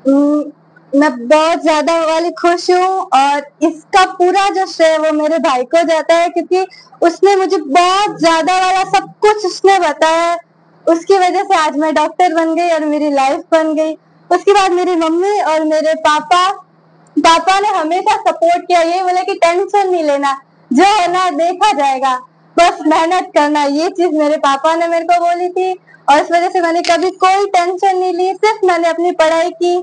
मैं बहुत ज्यादा वाली खुश हूँ और इसका पूरा जो श्रेय वो मेरे भाई को जाता है, क्योंकि उसने मुझे बहुत ज्यादा वाला सब कुछ उसने बताया। उसकी वजह से आज मैं डॉक्टर बन गई और मेरी लाइफ बन गई। उसके बाद मेरी मम्मी और मेरे पापा ने हमेशा सपोर्ट किया, ये बोले कि टेंशन नहीं लेना, जो है ना देखा जाएगा, बस मेहनत करना। ये चीज मेरे पापा ने मेरे को बोली थी और इस वजह से मैंने कभी कोई टेंशन नहीं ली, सिर्फ मैंने अपनी पढ़ाई की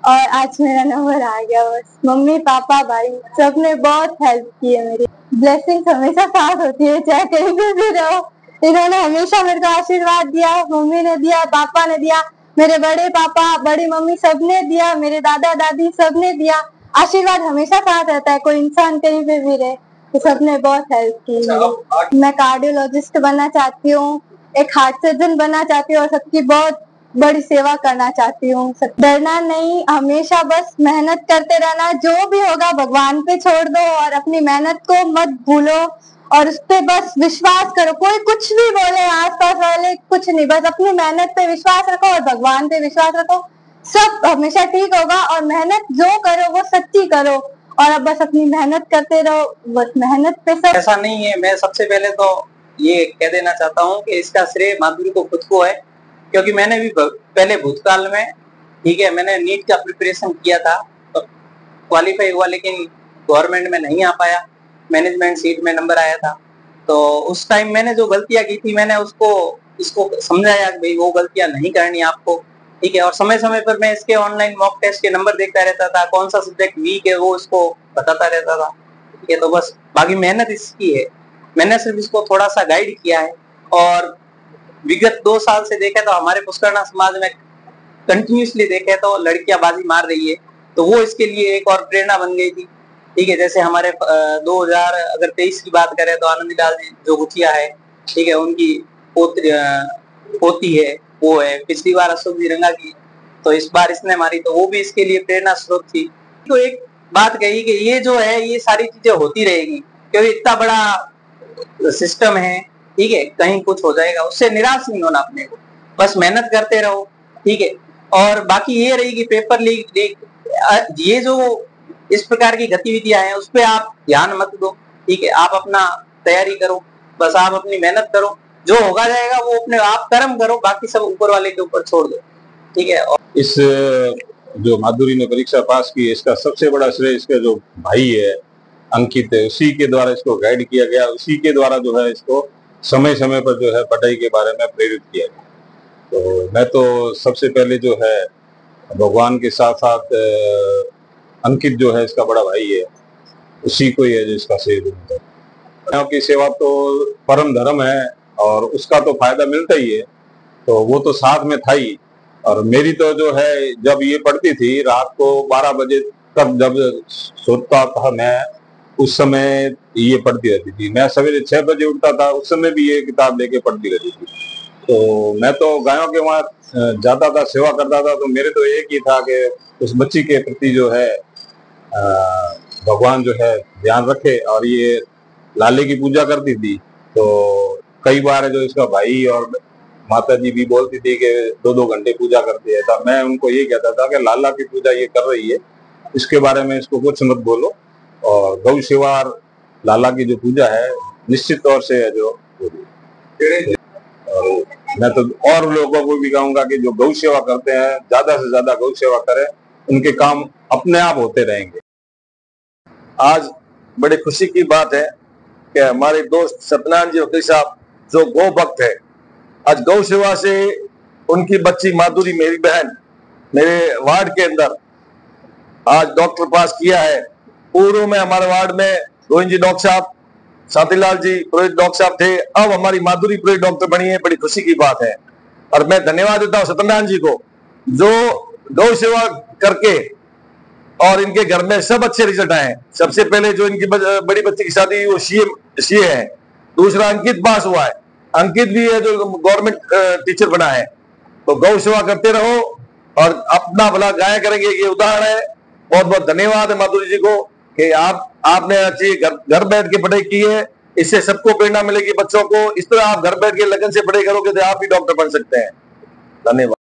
और आज मेरा नंबर आ गया। बस मम्मी पापा भाई सबने बहुत हेल्प की है मेरी। ब्लेसिंग्स हमेशा साथ होती है, चाहे कहीं भी रहो। इन्होंने हमेशा मेरे को आशीर्वाद दिया, मम्मी ने दिया, पापा ने दिया, मेरे बड़े पापा बड़ी मम्मी सबने दिया, मेरे दादा दादी सबने दिया। आशीर्वाद हमेशा साथ रहता है, कोई इंसान कहीं पे भी रहे, तो सबने बहुत हेल्प की। मैं कार्डियोलॉजिस्ट बनना चाहती हूँ, एक हार्ट सर्जन बनना चाहती हूँ और सबकी बहुत बड़ी सेवा करना चाहती हूँ। डरना नहीं, हमेशा बस मेहनत करते रहना, जो भी होगा भगवान पे छोड़ दो और अपनी मेहनत को मत भूलो और उस पे बस विश्वास करो। कोई कुछ भी बोले, आसपास वाले कुछ नहीं, बस अपनी मेहनत पे विश्वास रखो और भगवान पे विश्वास रखो, सब हमेशा ठीक होगा। और मेहनत जो करो वो सच्ची करो और अब बस अपनी मेहनत करते रहो, बस मेहनत पे सब। ऐसा नहीं है, मैं सबसे पहले तो ये कह देना चाहता हूँ कि इसका श्रेय माधुरी को खुद को है, क्योंकि मैंने भी पहले भूतकाल में, ठीक है, मैंने नीट का प्रिपरेशन किया था, तो क्वालिफाई हुआ, लेकिन गवर्नमेंट में नहीं आ पाया, मैनेजमेंट सीट में नंबर आया था। तो उस टाइम मैंने जो गलतियां की थी, मैंने इसको समझाया कि भाई वो गलतियां नहीं करनी आपको, ठीक है। और समय समय पर मैं इसके ऑनलाइन मॉक टेस्ट के नंबर देखता रहता था, कौन सा सब्जेक्ट वीक है वो इसको बताता रहता था, ठीक है। तो बस बाकी मेहनत इसकी है, मैंने सिर्फ इसको थोड़ा सा गाइड किया है। और विगत 2 साल से देखे तो हमारे पुष्करणा समाज में कंटिन्यूसली देखे तो लड़कियां बाजी मार रही है, तो वो इसके लिए एक और प्रेरणा बन गई थी, ठीक है। जैसे हमारे 2023 की बात करें तो आनंदीलाल जी जो गुथिया है, ठीक है, उनकी पोती है, वो है। पिछली बार अशोक जी रंगा की, तो इस बार इसने मारी, तो वो भी इसके लिए प्रेरणा स्रोत थी। तो एक बात कही कि ये जो है ये सारी चीजें होती रहेगी, क्योंकि इतना बड़ा सिस्टम है, ठीक है, कहीं कुछ हो जाएगा, उससे निराश नहीं होना अपने को, बस मेहनत करते रहो, ठीक है। और बाकी ये रही कि पेपर लीक ये जो इस प्रकार की गतिविधियां हैं उस पर आप ध्यान मत दो, ठीक है। आप अपना तैयारी करो, बस आप अपनी मेहनत करो, जो होगा जाएगा, वो अपने आप कर्म करो, बाकी सब ऊपर वाले के ऊपर छोड़ दो, ठीक है। और इस जो माधुरी ने परीक्षा पास की, इसका सबसे बड़ा श्रेय इसका जो भाई है अंकित है, उसी के द्वारा इसको गाइड किया गया, उसी के द्वारा जो है इसको समय समय पर जो है पढ़ाई के बारे में प्रेरित किया गया। तो मैं तो सबसे पहले जो है भगवान के साथ साथ अंकित जो है इसका बड़ा भाई है, उसी को ही है जो इसका श्रेय देता है। की सेवा तो परम धर्म है और उसका तो फायदा मिलता ही है, तो वो तो साथ में था ही। और मेरी तो जो है जब ये पढ़ती थी रात को 12 बजे तक जब सोता था मैं, उस समय ये पढ़ती रहती थी। मैं सवेरे 6 बजे उठता था, उस समय भी ये किताब लेके पढ़ती रहती थी। तो मैं तो गायों के वहां जाता था, सेवा करता था, तो मेरे तो एक ही था कि उस बच्ची के प्रति जो है भगवान जो है ध्यान रखे। और ये लाले की पूजा करती थी, तो कई बार जो इसका भाई और माता जी भी बोलती थी कि 2-2 घंटे पूजा करती है, तो मैं उनको ये कहता था कि लाला की पूजा ये कर रही है, इसके बारे में इसको कुछ मत बोलो। और गौ सेवा लाला की जो पूजा है निश्चित तौर से है जो। और मैं तो और लोगों को भी कहूंगा कि जो गौ सेवा करते हैं ज्यादा से ज्यादा गौ सेवा करें, उनके काम अपने आप होते रहेंगे। आज बड़ी खुशी की बात है कि हमारे दोस्त सत्यनारायण जी वकील साहब जो गौ भक्त है, आज गौ सेवा से उनकी बच्ची माधुरी, मेरी बहन, मेरे वार्ड के अंदर आज डॉक्टर पास किया है। पूर्व में हमारे वार्ड में गोविंद जी डॉक्टर साहब, शांतिलाल जी पुरोहित डॉक्टर साहब थे, अब हमारी माधुरी पुरोहित डॉक्टर बनी है, बड़ी खुशी की बात है। और मैं धन्यवाद देता हूँ सत्यनारायण जी को, जो गौ सेवा करके और इनके घर में सब अच्छे रिजल्ट आए। सबसे पहले जो इनकी बड़ी बच्ची की शादी वो सीए है, दूसरा अंकित पास हुआ है, अंकित भी है जो गवर्नमेंट टीचर बना है। तो गौ सेवा करते रहो और अपना भला गाय करेंगे, ये उदाहरण है। बहुत बहुत धन्यवाद है माधुरी जी को कि आपने अच्छी घर बैठ के पढ़ाई की है, इससे सबको प्रेरणा मिलेगी, बच्चों को। इस तरह आप घर बैठ के लगन से पढ़ाई करोगे तो आप भी डॉक्टर बन सकते हैं। धन्यवाद।